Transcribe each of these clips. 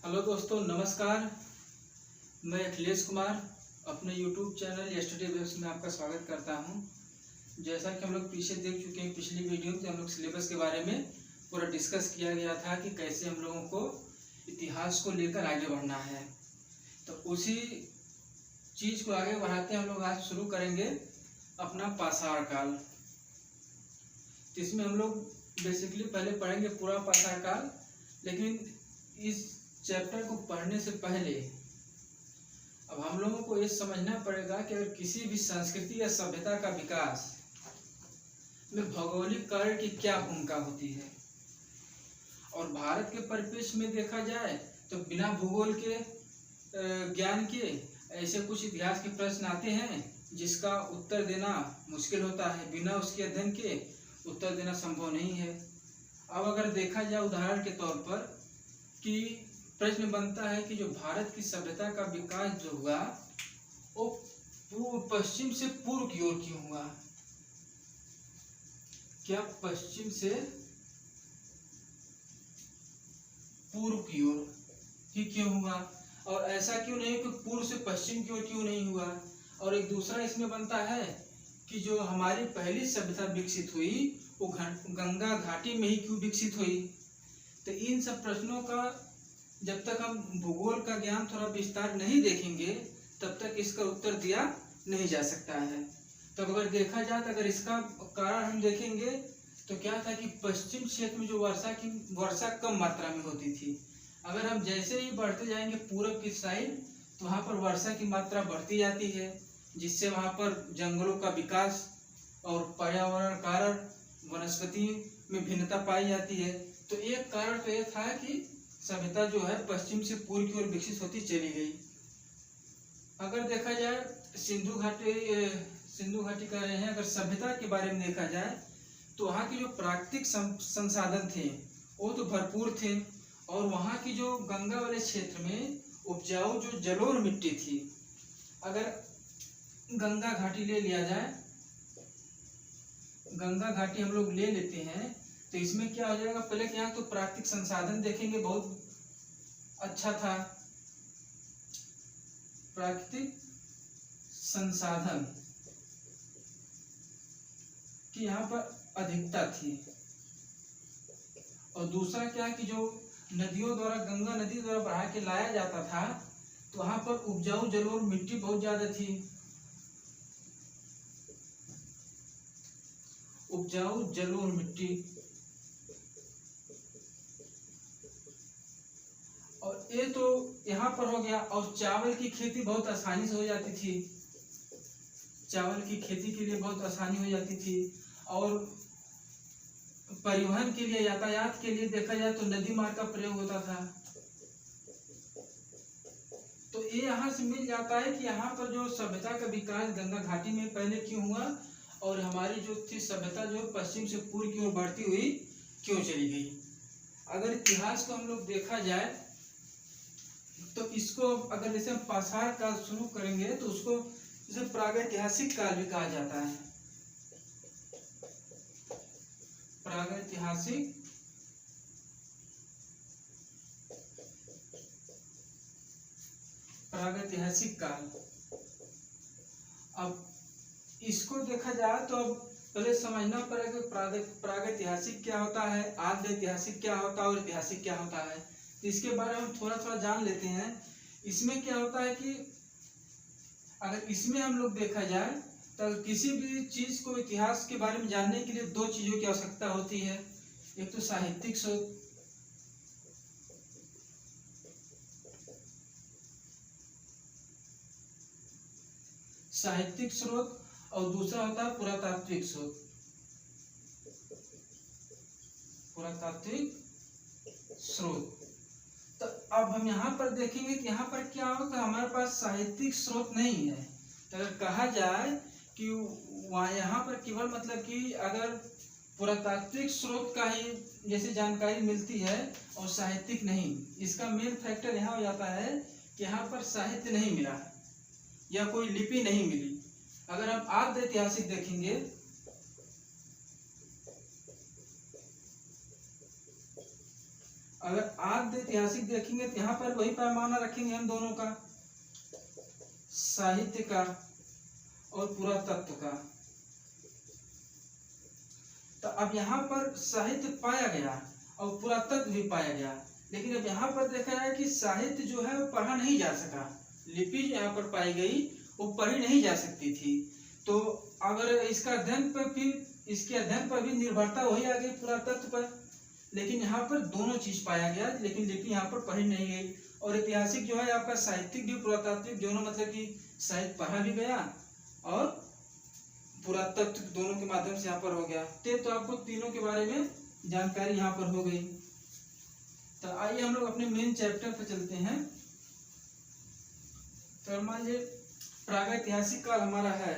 Hello दोस्तों, नमस्कार। मैं अखिलेश कुमार अपने YouTube चैनल यस्टरडे वेब्स में आपका स्वागत करता हूं। जैसा कि हम लोग पीछे देख चुके हैं, पिछली वीडियो में हम लोग सिलेबस के बारे में पूरा डिस्कस किया गया था कि कैसे हम लोगों को इतिहास को लेकर आगे बढ़ना है। तो उसी चीज़ को आगे बढ़ाते हम लोग आज शुरू करेंगे अपना पाषाण काल। तो इसमें हम लोग बेसिकली पहले पढ़ेंगे पूरा पाषाण काल, लेकिन इस चैप्टर को पढ़ने से पहले अब हम लोगों को ये समझना पड़ेगा कि अगर किसी भी संस्कृति या सभ्यता का विकास में भौगोलिक कारण की क्या भूमिका होती है। और भारत के परिप्रेक्ष्य में देखा जाए तो बिना भूगोल के ज्ञान के ऐसे कुछ इतिहास के प्रश्न आते हैं जिसका उत्तर देना मुश्किल होता है। बिना उसके अध्ययन के उत्तर देना संभव नहीं है। अब अगर देखा जाए उदाहरण के तौर पर कि प्रश्न बनता है कि जो भारत की सभ्यता का विकास जो हुआ वो पश्चिम से पूर्व की ओर क्यों हुआ। क्या पश्चिम से पूर्व की ओर ही क्यों हुआ, और ऐसा क्यों नहीं कि पूर्व से पश्चिम की ओर क्यों नहीं हुआ। और एक दूसरा इसमें बनता है कि जो हमारी पहली सभ्यता विकसित हुई वो गंगा घाटी में ही क्यों विकसित हुई। तो इन सब प्रश्नों का जब तक हम भूगोल का ज्ञान थोड़ा विस्तार नहीं देखेंगे तब तक इसका उत्तर दिया नहीं जा सकता है। तो अगर देखा जाए तो अगर इसका कारण हम देखेंगे तो क्या था कि पश्चिम क्षेत्र में जो वर्षा कम मात्रा में होती थी। अगर हम जैसे ही बढ़ते जाएंगे पूरब की साइड तो वहाँ पर वर्षा की मात्रा बढ़ती जाती है, जिससे वहाँ पर जंगलों का विकास और पर्यावरण कारण वनस्पति में भिन्नता पाई जाती है। तो एक कारण तो यह था कि सभ्यता जो है पश्चिम से पूर्व की ओर विकसित होती चली गई। अगर देखा जाए सिंधु घाटी कह रहे हैं, अगर सभ्यता के बारे में देखा जाए तो वहाँ के जो प्राकृतिक संसाधन थे वो तो भरपूर थे, और वहाँ की जो गंगा वाले क्षेत्र में उपजाऊ जो जलोढ़ मिट्टी थी। अगर गंगा घाटी ले लिया जाए, गंगा घाटी हम लोग ले लेते हैं तो इसमें क्या हो जाएगा, पहले क्या तो प्राकृतिक संसाधन देखेंगे, बहुत अच्छा था। प्राकृतिक संसाधन की यहाँ पर अधिकता थी। और दूसरा क्या है कि जो नदियों द्वारा गंगा नदी द्वारा बढ़ा के लाया जाता था तो वहां पर उपजाऊ जलोढ़ मिट्टी बहुत ज्यादा थी। उपजाऊ जलोढ़ मिट्टी, और ये तो यहाँ पर हो गया। और चावल की खेती बहुत आसानी से हो जाती थी, चावल की खेती के लिए बहुत आसानी हो जाती थी। और परिवहन के लिए, यातायात के लिए देखा जाए तो नदी मार्ग का प्रयोग होता था। तो ये यहाँ से मिल जाता है कि यहाँ पर जो सभ्यता का विकास गंगा घाटी में पहले क्यों हुआ, और हमारी जो थी सभ्यता जो पश्चिम से पूर्व की ओर बढ़ती हुई क्यों चली गई। अगर इतिहास को हम लोग देखा जाए तो इसको अगर जैसे हम पाषाण काल शुरू करेंगे तो उसको जैसे प्रागैतिहासिक काल भी कहा जाता है। प्रागैतिहासिक काल। अब इसको देखा जाए तो अब पहले समझना पड़ेगा प्रागैतिहासिक क्या होता है, आद्य ऐतिहासिक क्या होता है और ऐतिहासिक क्या होता है। तो इसके बारे में हम थोड़ा थोड़ा जान लेते हैं। इसमें क्या होता है कि अगर इसमें हम लोग देखा जाए तो किसी भी चीज को इतिहास के बारे में जानने के लिए दो चीजों की आवश्यकता होती है। एक तो साहित्यिक स्रोत, और दूसरा होता है पुरातात्विक स्रोत। तो अब हम यहाँ पर देखेंगे कि यहाँ पर क्या होगा, हमारे पास साहित्यिक स्रोत नहीं है। तो अगर कहा जाए कि वहाँ यहाँ पर केवल मतलब कि अगर पुरातात्विक स्रोत का ही जैसे जानकारी मिलती है और साहित्यिक नहीं, इसका मेन फैक्टर यहाँ हो जाता है कि यहाँ पर साहित्य नहीं मिला या कोई लिपि नहीं मिली। अगर हम आद्य ऐतिहासिक देखेंगे अगर आद्य ऐतिहासिक देखेंगे तो यहाँ पर वही पैमाना रखेंगे हम दोनों का, साहित्य का और पुरातत्व का। तो अब यहाँ पर साहित्य पाया गया और पुरातत्व भी पाया गया, लेकिन अब यहाँ पर देखा जाए कि साहित्य जो है वो पढ़ा नहीं जा सका। लिपि जो यहाँ पर पाई गई वो पढ़ी नहीं जा सकती थी। तो अगर इसका अध्ययन पर फिर इसके अध्ययन पर भी निर्भरता वही आ गई पुरातत्व पर, लेकिन यहाँ पर दोनों चीज पाया गया, लेकिन लिपि यहाँ पर पढ़ी नहीं गई। और ऐतिहासिक जो है आपका साहित्यिक भी पुरातात्विक दोनों, मतलब कि साहित्य पढ़ा भी गया और पुरातत्व दोनों के माध्यम से यहाँ पर हो गया। तो आपको तीनों के बारे में जानकारी यहाँ पर हो गई। तो आइए हम लोग अपने मेन चैप्टर पर चलते हैं। तो मान लीजिए प्रागैतिहासिक काल हमारा है,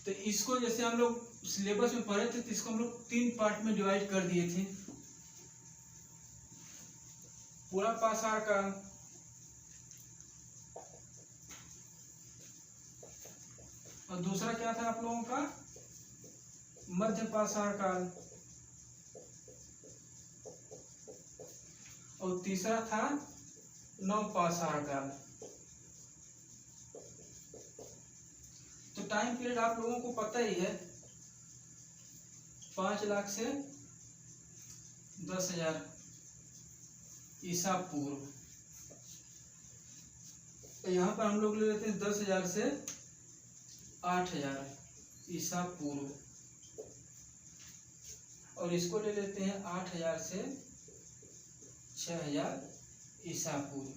तो इसको जैसे हम लोग सिलेबस में पढ़े थे, तो इसको हम लोग 3 पार्ट में डिवाइड कर दिए थे। पूरा पाषाण काल, और दूसरा क्या था आप लोगों का, मध्य पाषाण काल, और तीसरा था नवपाषाण काल। तो टाइम पीरियड आप लोगों को पता ही है, 5 लाख से 10,000 ईसा पूर्व। तो यहाँ पर हम लोग ले लेते हैं 10,000 से 8,000 ईसा पूर्व, और इसको ले लेते हैं 8,000 से 6,000 ईसा पूर्व।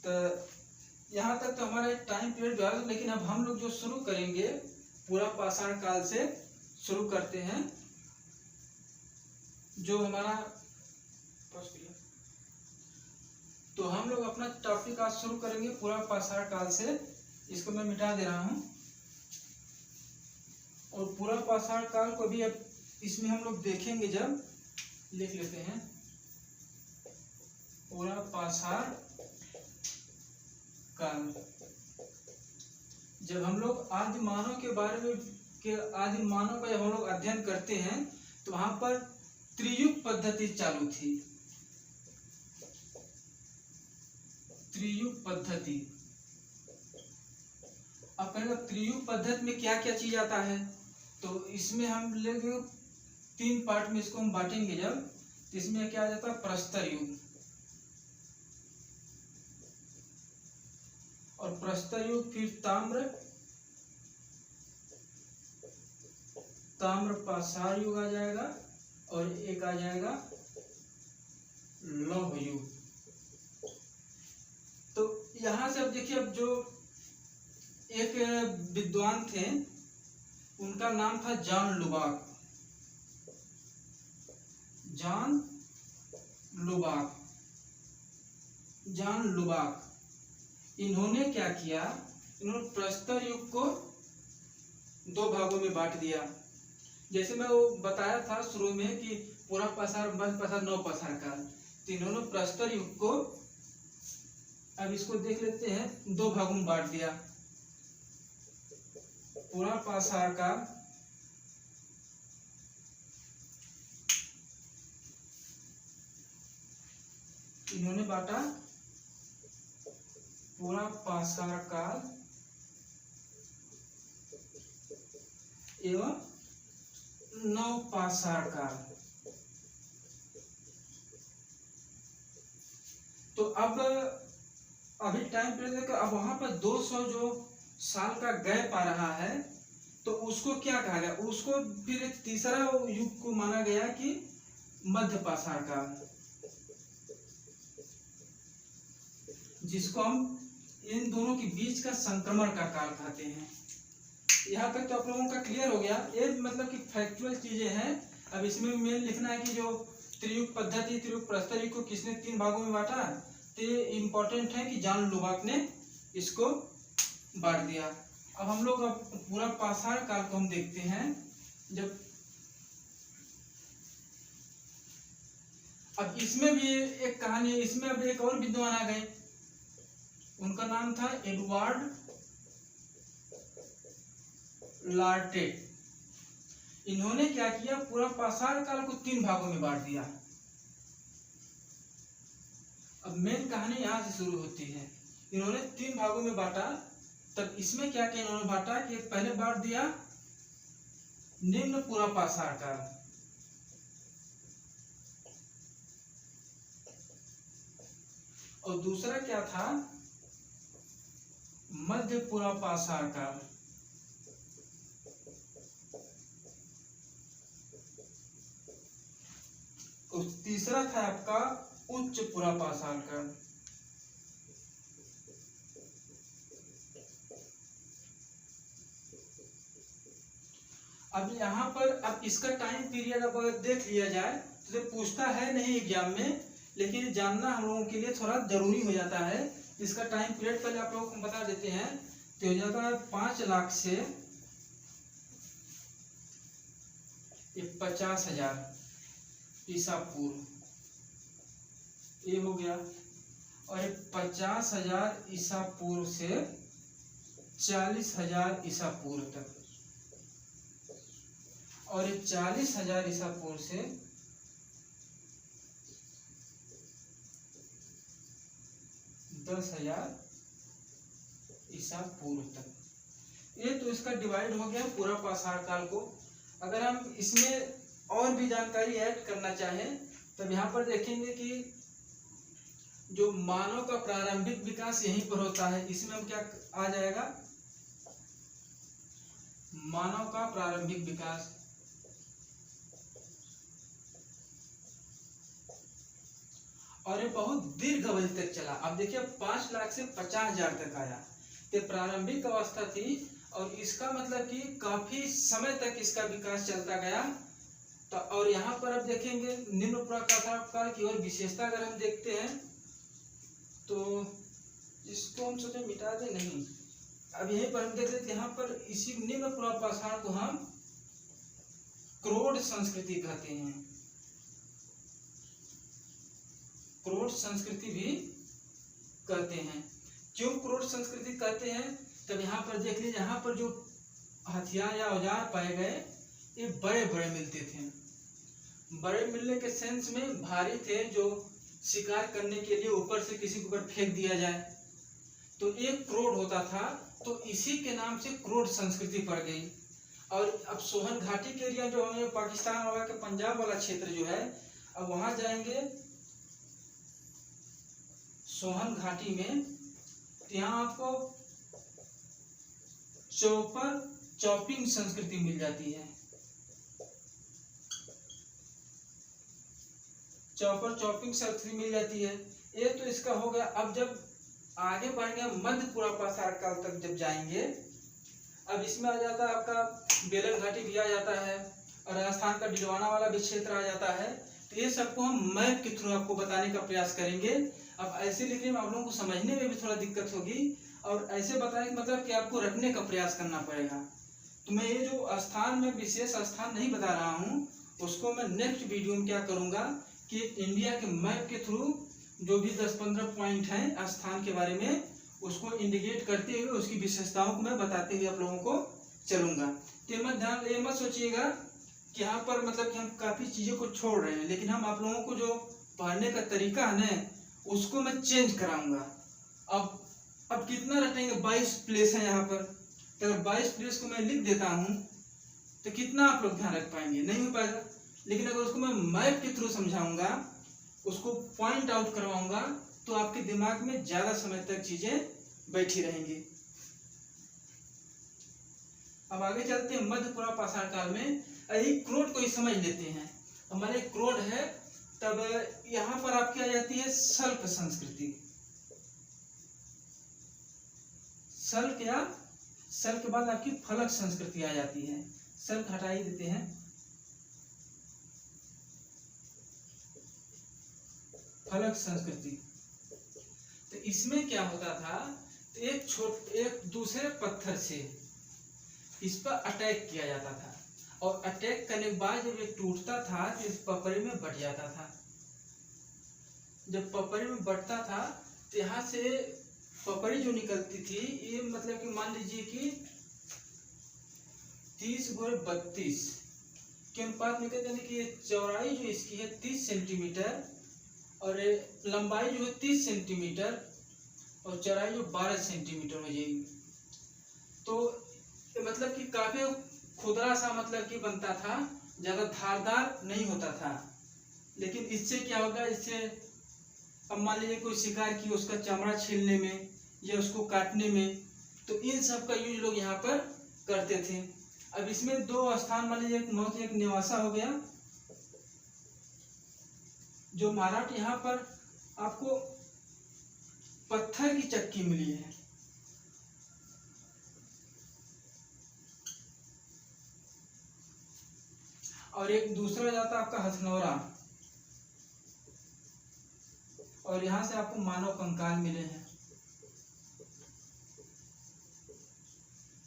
तो यहाँ तक तो हमारा एक टाइम पीरियड है, लेकिन अब हम लोग जो शुरू करेंगे पूरा पाषाण काल से शुरू करते हैं। जो हमारा तो हम लोग अपना टॉपिक आज शुरू करेंगे पूरा पाषाण काल से। इसको मैं मिटा दे रहा हूँ। और पूरा पाषाण काल को भी अब इसमें हम लोग देखेंगे, जब लिख लेते हैं पूरा पाषाण काल। जब हम लोग आदि मानव के बारे में आदि मानव का जब हम लोग अध्ययन करते हैं, तो वहां पर त्रियुग पद्धति चालू थी। त्रियुग पद्धति, अब कहेंगे त्रियुग पद्धति में क्या क्या चीज आता है, तो इसमें हम लेंगे 3 पार्ट में इसको हम बांटेंगे। जब इसमें क्या आ जाता है, प्रस्तर युग, और प्रस्तर युग, फिर ताम्र पाषाण युग आ जाएगा, और एक आ जाएगा लौह युग। तो यहां से अब देखिए, अब जो एक विद्वान थे उनका नाम था जॉन लुबाक। जॉन लुबाक इन्होंने क्या किया, इन्होंने प्रस्तर युग को 2 भागों में बांट दिया। जैसे मैं वो बताया था शुरू में कि पूरा पाषाण, मध्य पाषाण, नवपाषाण काल। तो इन्होंने प्रस्तर युग को, अब इसको देख लेते हैं, 2 भागों में बांट दिया। पूरा पाषाण काल इन्होंने बांटा पूरा पाषाण काल एवं नवपाषाण काल। तो अब अभी टाइम पीरियड देखो, अब वहां पर 200 जो साल का गैप आ रहा है, तो उसको क्या कहा गया, उसको फिर एक तीसरा युग को माना गया कि मध्य पाषाण काल, जिसको हम इन दोनों के बीच का संक्रमण का काल कहते हैं। यहाँ तक तो आप लोगों का क्लियर हो गया। ये मतलब कि फैक्चुअल चीजें हैं। अब इसमें मेन लिखना है कि जो त्रियुग पद्धति, त्रियुग प्रस्तर युग को किसने 3 भागों में बांटा, तो ये इम्पोर्टेंट है कि जॉन लुबाक ने इसको बांट दिया। अब हम लोग अब पूरा पाषाण काल को हम देखते हैं। जब अब इसमें भी एक कहानी है, इसमें अब एक और विद्वान आ गए, उनका नाम था एडवर्ड लार्टेट। इन्होंने क्या किया, पूरा पाषाण काल को 3 भागों में बांट दिया। अब मेन कहानी यहाँ से शुरू होती है। इन्होंने 3 भागों में बांटा। तब इसमें क्या क्या इन्होंने बांटा कि पहले बांट दिया निम्न पूरा पाषाणकाल, और दूसरा क्या था मध्य पूरा पाषाणकाल, और तीसरा था आपका उच्च पूरा पाषाणकाल। अब यहाँ पर अब इसका टाइम पीरियड अब अगर देख लिया जाए तो पूछता है नहीं एग्जाम में, लेकिन जानना हम लोगों के लिए थोड़ा जरूरी हो जाता है। इसका टाइम पीरियड पहले आप लोगों को बता देते हैं। तो हो जाता है 5 लाख से 50,000 ईसा पूर्व, ये हो गया। और 50,000 ईसा पूर्व से 40,000 ईसा पूर्व तक, और 40,000 ईसा पूर्व से 10,000 ईसा पूर्व तक। ये तो इसका डिवाइड हो गया पूरा पाषाण काल को। अगर हम इसमें और भी जानकारी ऐड करना चाहें तब यहाँ पर देखेंगे कि जो मानव का प्रारंभिक विकास यहीं पर होता है। इसमें हम क्या आ जाएगा, मानव का प्रारंभिक विकास। और ये बहुत दीर्घ अवधि तक चला। अब देखिए 5 लाख से 50,000 तक आया, ये प्रारंभिक अवस्था थी। और इसका मतलब कि काफी समय तक इसका विकास चलता गया। तो और यहाँ पर अब देखेंगे निम्न पाषाण काल की और विशेषता अगर हम देखते हैं तो इसको हम सोचे मिटा दे नहीं। अब यहीं पर हम देख रहे थे, यहाँ पर इसी निम्न पाषाण को हम क्रोड संस्कृति कहते हैं। क्रोड संस्कृति भी कहते हैं। क्यों क्रोड संस्कृति कहते हैं, तब यहाँ पर देख लीजिए, यहाँ पर जो हथियार या औजार पाए गए ये बड़े बड़े मिलते थे। बड़े मिलने के सेंस में भारी थे, जो शिकार करने के लिए ऊपर से किसी के ऊपर फेंक दिया जाए तो एक क्रोड होता था। तो इसी के नाम से क्रोड संस्कृति पड़ गई। और अब सोहन घाटी के एरिया जो हमें पाकिस्तान वाला के पंजाब वाला क्षेत्र जो है, अब वहां जाएंगे सोहन घाटी में, तो यहाँ आपको चॉपिंग संस्कृति मिल जाती है। चॉपिंग संस्कृति मिल जाती है। ये तो इसका हो गया। अब जब आगे बढ़ेंगे मध्य पूरा पाषाण काल तक जब जाएंगे, अब इसमें आ जाता है आपका बेलन घाटी भी आ जाता है, और राजस्थान का डिडवाना वाला भी क्षेत्र आ जाता है। तो ये सबको हम मैप के थ्रू आपको बताने का प्रयास करेंगे। अब ऐसे लिखने में आप लोगों को समझने में भी थोड़ा दिक्कत होगी, और ऐसे बताने मतलब कि आपको रखने का प्रयास करना पड़ेगा। तो मैं ये जो स्थान में विशेष स्थान नहीं बता रहा हूँ, उसको मैं नेक्स्ट वीडियो में क्या करूँगा कि इंडिया के मैप के थ्रू जो भी 10-15 पॉइंट हैं स्थान के बारे में, उसको इंडिकेट करते हुए उसकी विशेषताओं को मैं बताते हुए आप लोगों को चलूंगा। तो ये मत सोचिएगा कि यहाँ पर मतलब कि हम काफ़ी चीज़ों को छोड़ रहे हैं, लेकिन हम आप लोगों को जो पढ़ने का तरीका है ना, उसको मैं चेंज कराऊंगा। अब कितना रटेंगे, 22 प्लेस है यहाँ पर। तो अगर 22 प्लेस को मैं लिख देता हूँ तो कितना आप लोग ध्यान रख पाएंगे, नहीं हो पाएगा। लेकिन अगर उसको मैं मैप के थ्रू समझाऊंगा, उसको पॉइंट आउट करवाऊंगा, तो आपके दिमाग में ज़्यादा समय तक चीज़ें बैठी रहेंगी। अब आगे चलते हैं मध्य पूरा पाषाण काल में। यही क्रोड को ही समझ लेते हैं। हमारे क्रोड है, तब यहाँ पर आपकी आ जाती है सल्क संस्कृति। सल्क के बाद आपकी फलक संस्कृति आ जाती है। सल्क हटा ही देते हैं। फलक संस्कृति, तो इसमें क्या होता था, तो एक दूसरे पत्थर से इस पर अटैक किया जाता था, और अटैक करने के बाद जब ये टूटता था तो इस पपड़ी में बट जाता था। जब पपड़ी में बटता था तो यहाँ से पपड़ी जो निकलती थी, ये मतलब कि मान लीजिए कि 30x32 के अनुपात में कहते हैं कि चौड़ाई जो इसकी है 30 सेंटीमीटर, और लंबाई जो है 30 सेंटीमीटर और चौड़ाई जो 12 सेंटीमीटर हो जाएगी। तो मतलब कि काफी खुदरा सा मतलब कि बनता था, ज्यादा धारदार नहीं होता था। लेकिन इससे क्या होगा, इससे अब मान लीजिए कोई शिकार की उसका चमड़ा छीलने में या उसको काटने में, तो इन सब का यूज लोग यहाँ पर करते थे। अब इसमें दो स्थान मान लीजिए, एक नेवासा हो गया, जो महाराष्ट्र, यहाँ पर आपको पत्थर की चक्की मिली है। और एक दूसरा जाता आपका हथनौरा, और यहाँ से आपको मानव कंकाल मिले हैं।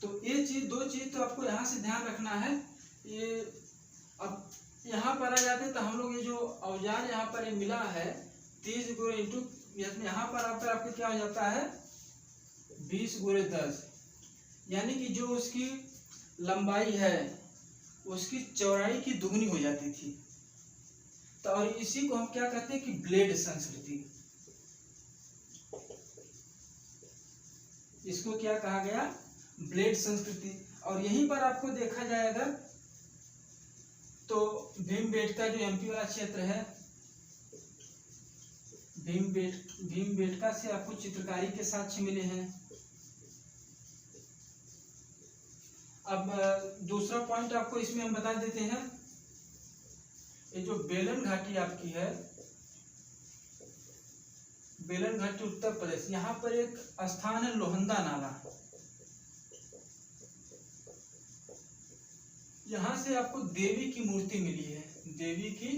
तो ये चीज, दो चीज तो आपको यहाँ से ध्यान रखना है। ये अब यहाँ पर आ जाते हैं तो हम लोग ये जो औजार यहाँ पर ये मिला है 30 × इंटू, यहाँ पर आपके क्या हो जाता है 20 × 10, यानी कि जो उसकी लंबाई है उसकी चौड़ाई की दुगनी हो जाती थी। तो और इसी को हम क्या कहते हैं कि ब्लेड संस्कृति, इसको क्या कहा गया, ब्लेड संस्कृति। और यहीं पर आपको देखा जाए अगर तो भीमबेटका जो एमपी वाला क्षेत्र है, भीमबेटका से आपको चित्रकारी के साक्ष्य मिले हैं। अब दूसरा पॉइंट आपको इसमें हम बता देते हैं, ये जो बेलन घाटी आपकी है, बेलन घाटी उत्तर प्रदेश, यहाँ पर एक स्थान है लोहंदा नाला। यहाँ से आपको देवी की मूर्ति मिली है, देवी की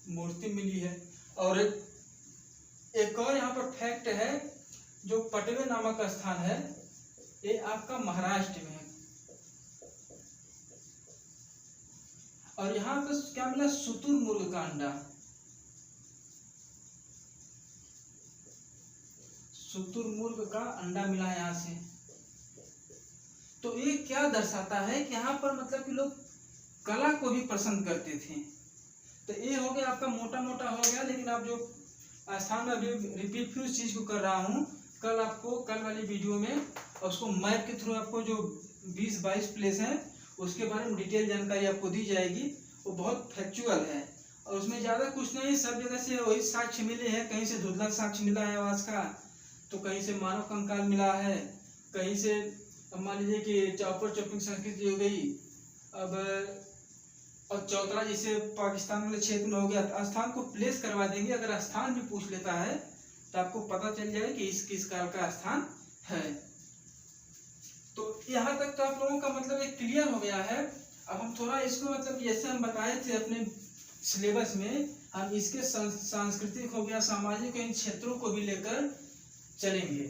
मूर्ति मिली है। और एक और यहाँ पर फैक्ट है, जो पटवे नामक स्थान है, ये आपका महाराष्ट्र में है। और यहाँ पर क्या मिला, शुतुरमुर्ग का अंडा, शुतुरमुर्ग का अंडा मिला है यहाँ से। तो ये क्या दर्शाता है कि यहाँ पर मतलब कि लोग कला को भी पसंद करते थे। तो ये हो गया आपका मोटा मोटा हो गया, लेकिन आप जो स्थान में अभी रिपीट फिर उस चीज को कर रहा हूँ, कल आपको कल वाली वीडियो में उसको मैप के थ्रू आपको जो 20-22 प्लेस हैं उसके बारे में डिटेल जानकारी आपको दी जाएगी। वो बहुत फैक्चुअल है और उसमें ज़्यादा कुछ नहीं, सब जगह से वही साक्ष्य मिले हैं। कहीं से धुंधला साक्ष्य मिला है आवाज का, तो कहीं से मानव कंकाल मिला है, कहीं से मान लीजिए कि चौपर चौपिंग संस्कृति हो गई। अब और चौतरा जैसे पाकिस्तान वाले क्षेत्र में हो गया, स्थान को प्लेस करवा देंगे। अगर स्थान भी पूछ लेता है तो आपको पता चल जाए कि इस किस काल का स्थान है। तो यहाँ तक तो आप लोगों का मतलब एक क्लियर हो गया है। अब हम थोड़ा इसको मतलब जैसे हम बताए थे अपने सिलेबस में, हम इसके सांस्कृतिक हो गया, सामाजिक, इन क्षेत्रों को भी लेकर चलेंगे।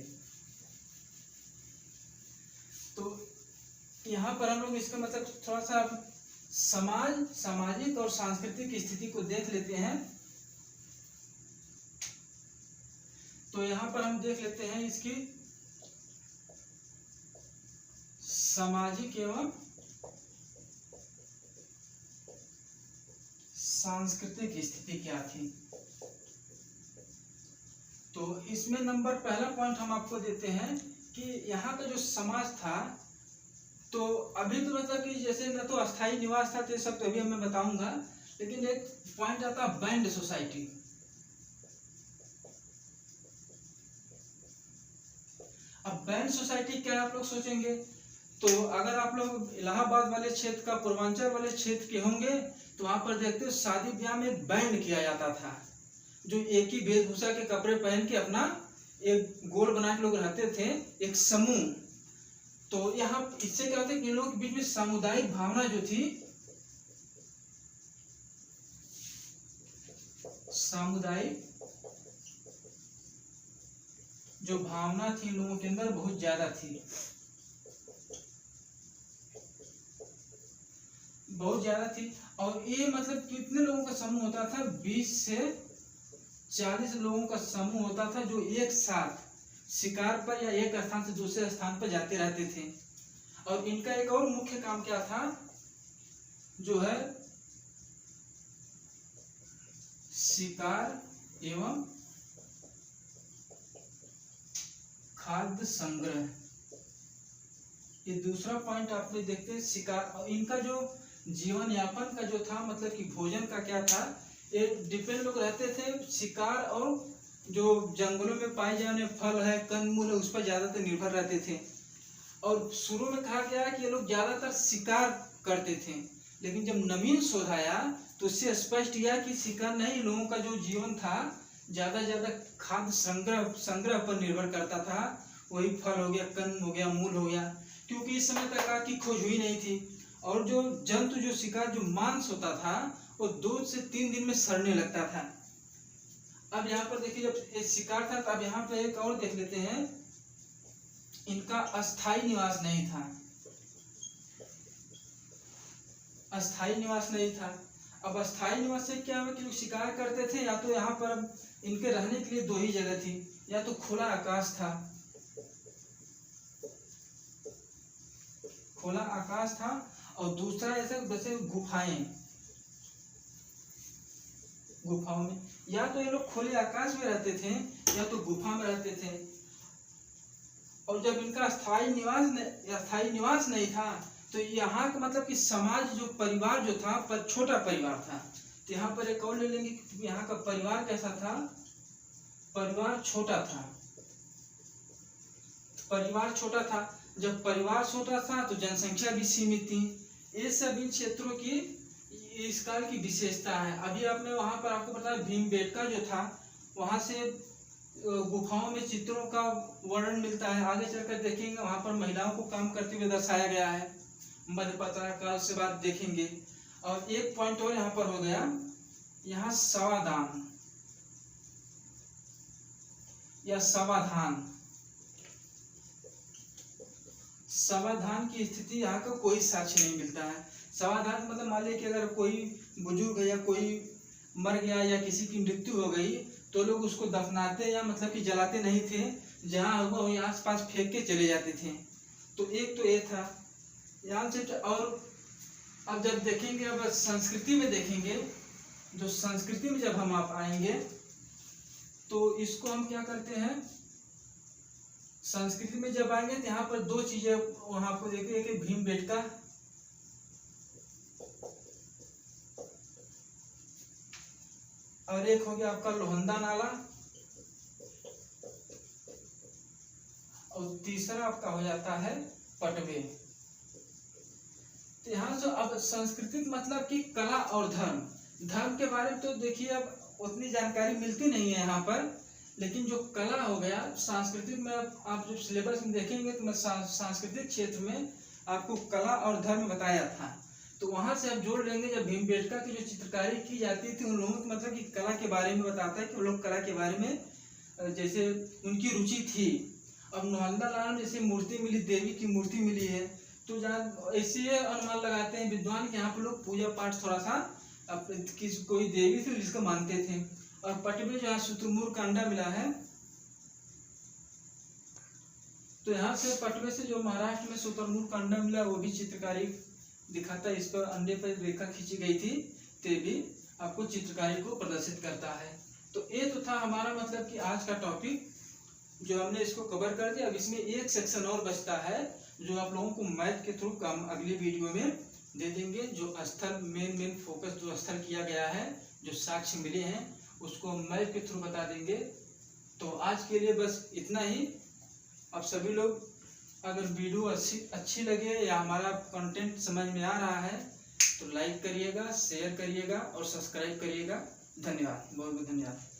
तो यहाँ पर हम लोग इसका मतलब थोड़ा सा सामाजिक और सांस्कृतिक स्थिति को देख लेते हैं। तो यहाँ पर हम देख लेते हैं इसकी सामाजिक एवं सांस्कृतिक स्थिति क्या थी। तो इसमें पहला पॉइंट हम आपको देते हैं कि यहाँ का जो समाज था, तो अभी तो मतलब कि जैसे न तो अस्थायी निवास था, तो सब तो अभी मैं बताऊंगा, लेकिन एक पॉइंट आता है बैंड सोसाइटी। अब बैंड सोसाइटी क्या आप लोग सोचेंगे, तो अगर आप लोग इलाहाबाद वाले क्षेत्र का, पूर्वांचल वाले क्षेत्र के होंगे, तो वहां पर देखते हो शादी ब्याह में बैंड किया जाता था, जो एक ही वेशभूषा के कपड़े पहन के अपना एक गोल बना के लोग रहते थे, एक समूह। तो यहाँ इससे क्या होता है कि लोगों के बीच में सामुदायिक भावना जो थी, सामुदायिक जो भावना थी लोगों के अंदर बहुत ज्यादा थी, बहुत ज्यादा थी। और ये मतलब कितने लोगों का समूह होता था, 20 से 40 लोगों का समूह होता था, जो एक साथ शिकार पर या एक स्थान से दूसरे स्थान पर जाते रहते थे। और इनका एक और मुख्य काम क्या था, जो है शिकार एवं खाद्य संग्रह। ये दूसरा पॉइंट आप देखते हैं, शिकार। इनका जो जीवन यापन का जो था, मतलब कि भोजन का क्या था, ये डिपेंड लोग रहते थे शिकार और जो जंगलों में पाए जाने फल है, कंदमूल है, उस पर ज्यादातर निर्भर रहते थे। और शुरू में कहा गया कि ये लोग ज्यादातर शिकार करते थे, लेकिन जब नवीन शोध आया तो उससे स्पष्ट किया कि शिकार नहीं, लोगों का जो जीवन था ज्यादा खाद्य संग्रह पर निर्भर करता था। वही फल हो गया, कंद हो गया, मूल हो गया, क्योंकि इस समय तक आग की खोज हुई नहीं थी। और जो जंतु, जो शिकार, जो मांस होता था वो 2 से 3 दिन में सड़ने लगता था। अब यहाँ पर देखिए, जब ये शिकार था, तो अब यहाँ पर एक और देख लेते हैं, इनका अस्थाई निवास नहीं था। अस्थाई निवास नहीं था। अब अस्थाई निवास से क्या हुआ कि लोग शिकार करते थे, या तो यहाँ पर अब इनके रहने के लिए 2 ही जगह थी, या तो खुला आकाश था, खुला आकाश था, और दूसरा ऐसे जैसे गुफाओं में, या तो ये लोग खुले आकाश में रहते थे या तो गुफा में रहते थे। और जब इनका स्थायी निवास नहीं था, तो यहाँ का मतलब कि समाज, जो परिवार जो था, पर छोटा परिवार था। तो यहाँ पर एक और ले लेंगे, यहाँ का परिवार कैसा था, परिवार छोटा था। परिवार छोटा था, जब परिवार छोटा था तो जनसंख्या भी सीमित थी। ये सब इन क्षेत्रों की इस काल की विशेषता है। अभी आपने वहां पर आपको पता है भीमबेटका जो था, वहां से गुफाओं में चित्रों का वर्णन मिलता है। आगे चलकर देखेंगे वहां पर महिलाओं को काम करते हुए दर्शाया गया है, मध्यपतरा काल से बात देखेंगे। और एक पॉइंट और यहाँ पर हो गया, यहाँ सवादान या सवाधान, सवाधान की स्थिति यहाँ का कोई साक्ष्य नहीं मिलता है। सवाधान मतलब मान लीजिए कि अगर कोई बुजुर्ग या कोई मर गया या किसी की मृत्यु हो गई, तो लोग उसको दफनाते या मतलब कि जलाते नहीं थे, जहाँ होगा वहीं आस पास फेंक के चले जाते थे। तो एक तो ये था यहाँ से। और अब जब देखेंगे, अब संस्कृति में देखेंगे, जो संस्कृति में जब हम आप आएंगे तो इसको हम क्या करते हैं, संस्कृति में जब आएंगे तो यहाँ पर 2 चीजें वहां पर देखिए, एक भीमबेटका और एक हो गया आपका लोहंदा नाला, और तीसरा आपका हो जाता है पटवे। तो यहाँ से अब सांस्कृतिक मतलब कि कला और धर्म के बारे में तो देखिए अब उतनी जानकारी मिलती नहीं है यहाँ पर, लेकिन जो कला हो गया सांस्कृतिक में, आप जो सिलेबस में देखेंगे तो मैं सांस्कृतिक क्षेत्र में आपको कला और धर्म बताया था, तो वहां से आप जोड़ लेंगे। जब भीमबेटका की जो चित्रकारी की जाती थी, उन लोगों की मतलब कि कला के बारे में बताता है कि वो लोग कला के बारे में जैसे उनकी रुचि थी। अब लोहंदा नाला में जैसे मूर्ति मिली, देवी की मूर्ति मिली है, तो जहाँ ऐसे अनुमान लगाते हैं विद्वान के यहाँ पर लोग पूजा पाठ थोड़ा सा कोई देवी थी जिसको मानते थे। और पटवे जहाँ शुतुरमुर्ग का अंडा मिला है, तो यहाँ से पटवे से जो महाराष्ट्र में शुतुरमुर्ग का अंडा मिला, वो भी चित्रकारी दिखाता है। इस पर अंडे पर रेखा खींची गई थी, ते भी आपको चित्रकारी को प्रदर्शित करता है। तो ये तो था हमारा मतलब कि आज का टॉपिक, जो हमने इसको कवर कर दिया। अब इसमें एक सेक्शन और बचता है, जो आप लोगों को मैथ के थ्रू हम अगली वीडियो में दे देंगे। जो स्थल मेन फोकस जो स्थल किया गया है, जो साक्ष्य मिले हैं, उसको मैप के थ्रू बता देंगे। तो आज के लिए बस इतना ही। अब सभी लोग अगर वीडियो अच्छी लगे या हमारा कंटेंट समझ में आ रहा है तो लाइक करिएगा, शेयर करिएगा और सब्सक्राइब करिएगा। धन्यवाद, बहुत बहुत धन्यवाद।